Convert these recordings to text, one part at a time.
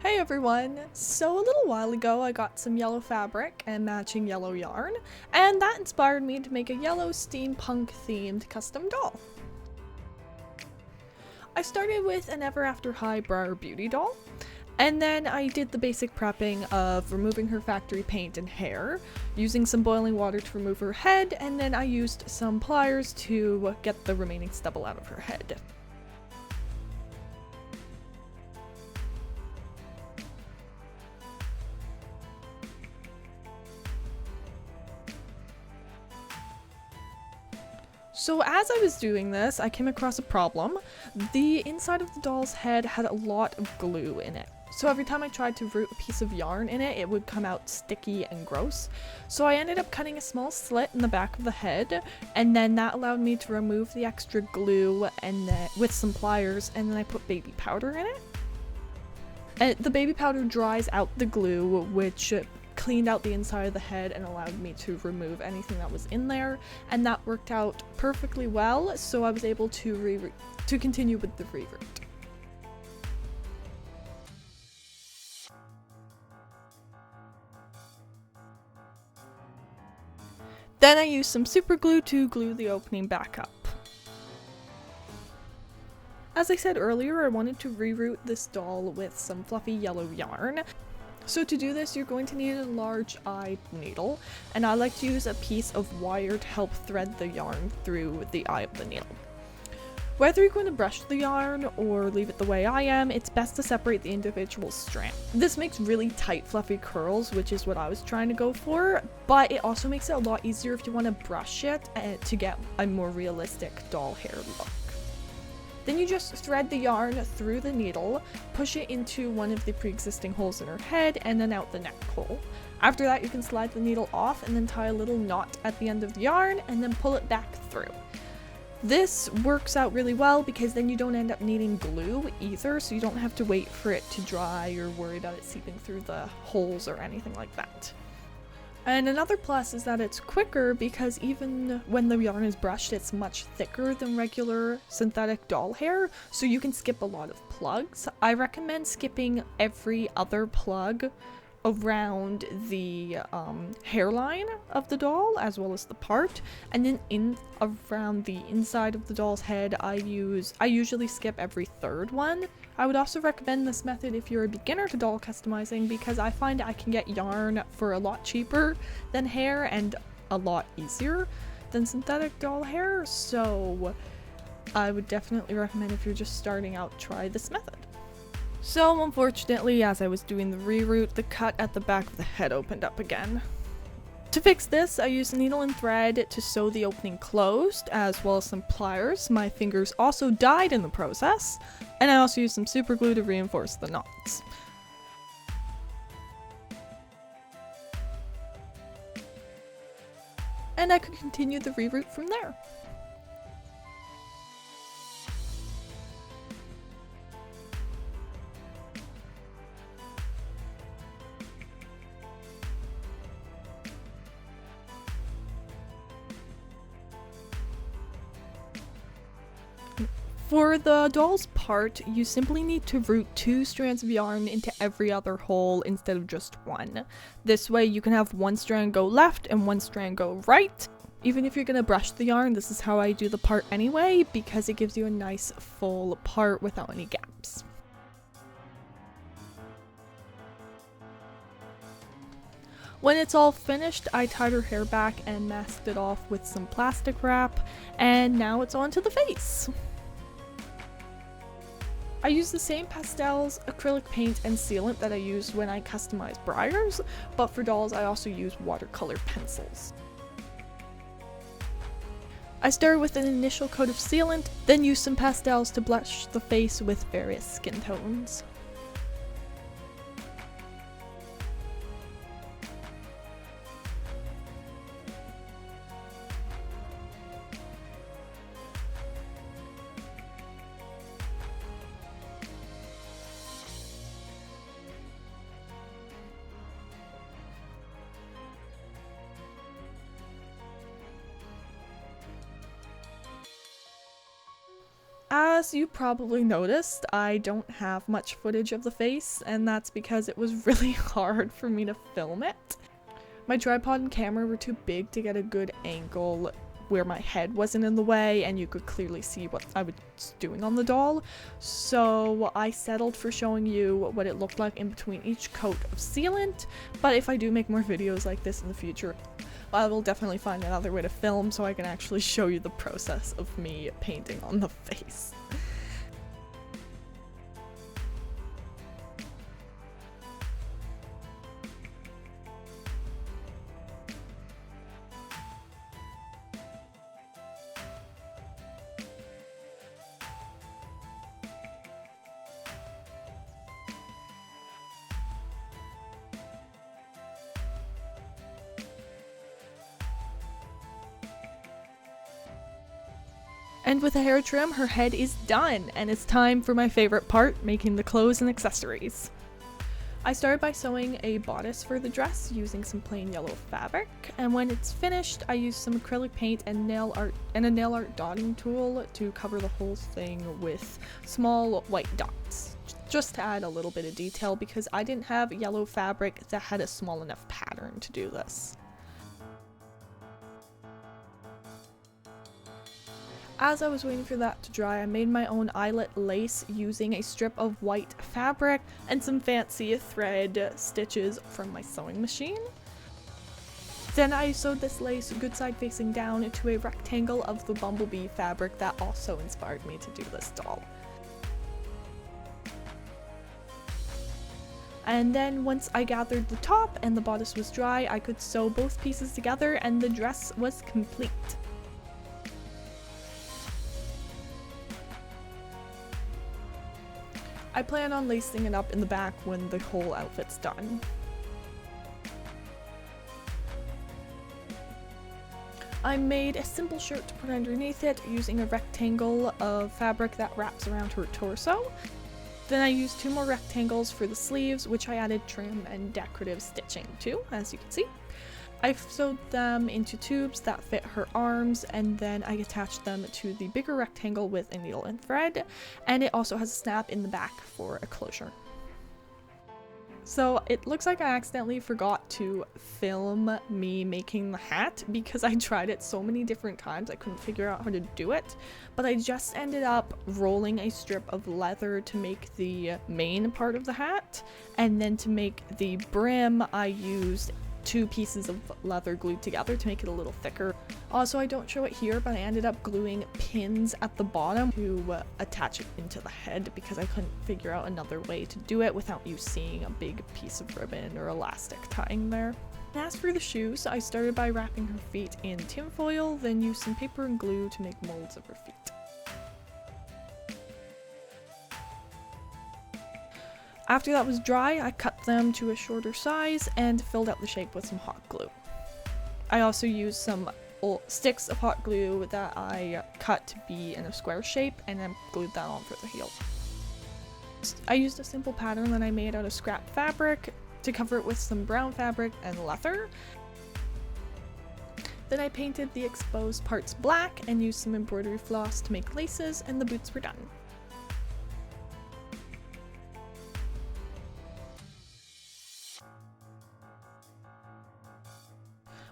Hey everyone! So a little while ago I got some yellow fabric and matching yellow yarn, and that inspired me to make a yellow steampunk themed custom doll. I started with an Ever After High Briar Beauty doll, and then I did the basic prepping of removing her factory paint and hair, using some boiling water to remove her head, and then I used some pliers to get the remaining stubble out of her head. So as I was doing this, I came across a problem. The inside of the doll's head had a lot of glue in it. So every time I tried to root a piece of yarn in it, it would come out sticky and gross. So I ended up cutting a small slit in the back of the head, and then that allowed me to remove the extra glue and with some pliers, and then I put baby powder in it. And the baby powder dries out the glue, which cleaned out the inside of the head and allowed me to remove anything that was in there, and that worked out perfectly well, so I was able to continue with the reroot. Then I used some super glue to glue the opening back up. As I said earlier, I wanted to reroot this doll with some fluffy yellow yarn. So to do this, you're going to need a large-eyed needle, and I like to use a piece of wire to help thread the yarn through the eye of the needle. Whether you're going to brush the yarn or leave it the way I am, it's best to separate the individual strands. This makes really tight, fluffy curls, which is what I was trying to go for, but it also makes it a lot easier if you want to brush it to get a more realistic doll hair look. Then you just thread the yarn through the needle, push it into one of the pre-existing holes in her head, and then out the neck hole. After that, you can slide the needle off and then tie a little knot at the end of the yarn and then pull it back through. This works out really well because then you don't end up needing glue either, so you don't have to wait for it to dry or worry about it seeping through the holes or anything like that. And another plus is that it's quicker because even when the yarn is brushed, it's much thicker than regular synthetic doll hair, so you can skip a lot of plugs. I recommend skipping every other plug around the hairline of the doll as well as the part, and then around the inside of the doll's head I usually skip every third one. I would also recommend this method if you're a beginner to doll customizing because I find I can get yarn for a lot cheaper than hair and a lot easier than synthetic doll hair, so I would definitely recommend if you're just starting out, try this method. So unfortunately, as I was doing the reroot, the cut at the back of the head opened up again. To fix this, I used needle and thread to sew the opening closed, as well as some pliers. My fingers also died in the process, and I also used some super glue to reinforce the knots. And I could continue the reroot from there. For the doll's part, you simply need to root 2 strands of yarn into every other hole instead of just one. This way you can have one strand go left and one strand go right. Even if you're going to brush the yarn, this is how I do the part anyway, because it gives you a nice full part without any gaps. When it's all finished, I tied her hair back and masked it off with some plastic wrap, and now it's on to the face. I use the same pastels, acrylic paint, and sealant that I use when I customize briars, but for dolls I also use watercolor pencils. I started with an initial coat of sealant, then used some pastels to blush the face with various skin tones. As you probably noticed, I don't have much footage of the face, and that's because it was really hard for me to film it. My tripod and camera were too big to get a good angle where my head wasn't in the way and you could clearly see what I was doing on the doll, so I settled for showing you what it looked like in between each coat of sealant. But if I do make more videos like this in the future, I will definitely find another way to film so I can actually show you the process of me painting on the face. And with a hair trim, her head is done, and it's time for my favorite part, making the clothes and accessories. I started by sewing a bodice for the dress using some plain yellow fabric, and when it's finished, I used some acrylic paint and a nail art dotting tool to cover the whole thing with small white dots, just to add a little bit of detail because I didn't have yellow fabric that had a small enough pattern to do this. As I was waiting for that to dry, I made my own eyelet lace using a strip of white fabric and some fancy thread stitches from my sewing machine. Then I sewed this lace good side facing down into a rectangle of the bumblebee fabric that also inspired me to do this doll. And then once I gathered the top and the bodice was dry, I could sew both pieces together and the dress was complete. I plan on lacing it up in the back when the whole outfit's done. I made a simple shirt to put underneath it using a rectangle of fabric that wraps around her torso. Then I used 2 more rectangles for the sleeves, which I added trim and decorative stitching to, as you can see. I sewed them into tubes that fit her arms, and then I attached them to the bigger rectangle with a needle and thread, and it also has a snap in the back for a closure. So it looks like I accidentally forgot to film me making the hat because I tried it so many different times I couldn't figure out how to do it, but I just ended up rolling a strip of leather to make the main part of the hat, and then to make the brim I used 2 pieces of leather glued together to make it a little thicker. Also, I don't show it here, but I ended up gluing pins at the bottom to attach it into the head because I couldn't figure out another way to do it without you seeing a big piece of ribbon or elastic tying there. And as for the shoes, I started by wrapping her feet in tinfoil, then used some paper and glue to make molds of her feet. After that was dry, I cut them to a shorter size and filled out the shape with some hot glue. I also used some sticks of hot glue that I cut to be in a square shape and then glued that on for the heel. I used a simple pattern that I made out of scrap fabric to cover it with some brown fabric and leather. Then I painted the exposed parts black and used some embroidery floss to make laces, and the boots were done.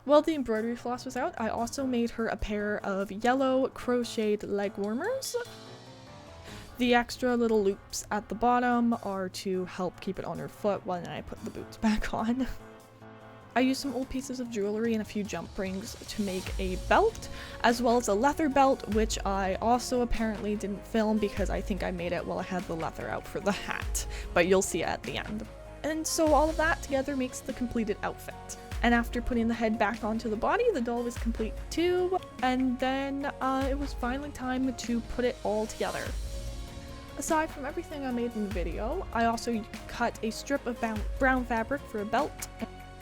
While the embroidery floss was out, I also made her a pair of yellow crocheted leg warmers. The extra little loops at the bottom are to help keep it on her foot while I put the boots back on. I used some old pieces of jewelry and a few jump rings to make a belt, as well as a leather belt, which I also apparently didn't film because I think I made it while I had the leather out for the hat, but you'll see it at the end. And so all of that together makes the completed outfit. And after putting the head back onto the body, the doll was complete too, and then it was finally time to put it all together. Aside from everything I made in the video, I also cut a strip of brown fabric for a belt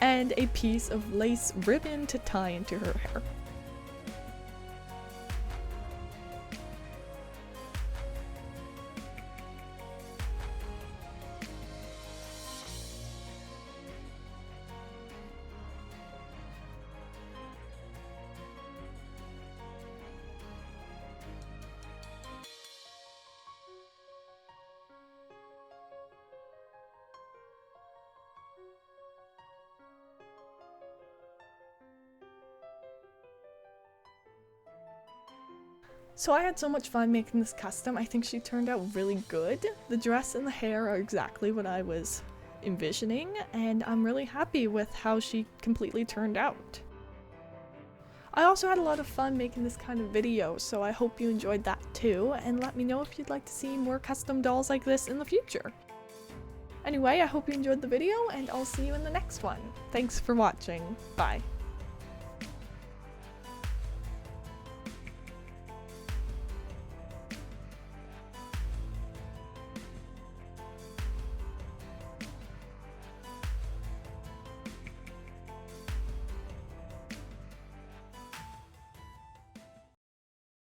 and a piece of lace ribbon to tie into her hair. So I had so much fun making this custom. I think she turned out really good. The dress and the hair are exactly what I was envisioning, and I'm really happy with how she completely turned out. I also had a lot of fun making this kind of video, so I hope you enjoyed that too, and let me know if you'd like to see more custom dolls like this in the future. Anyway, I hope you enjoyed the video, and I'll see you in the next one. Thanks for watching. Bye.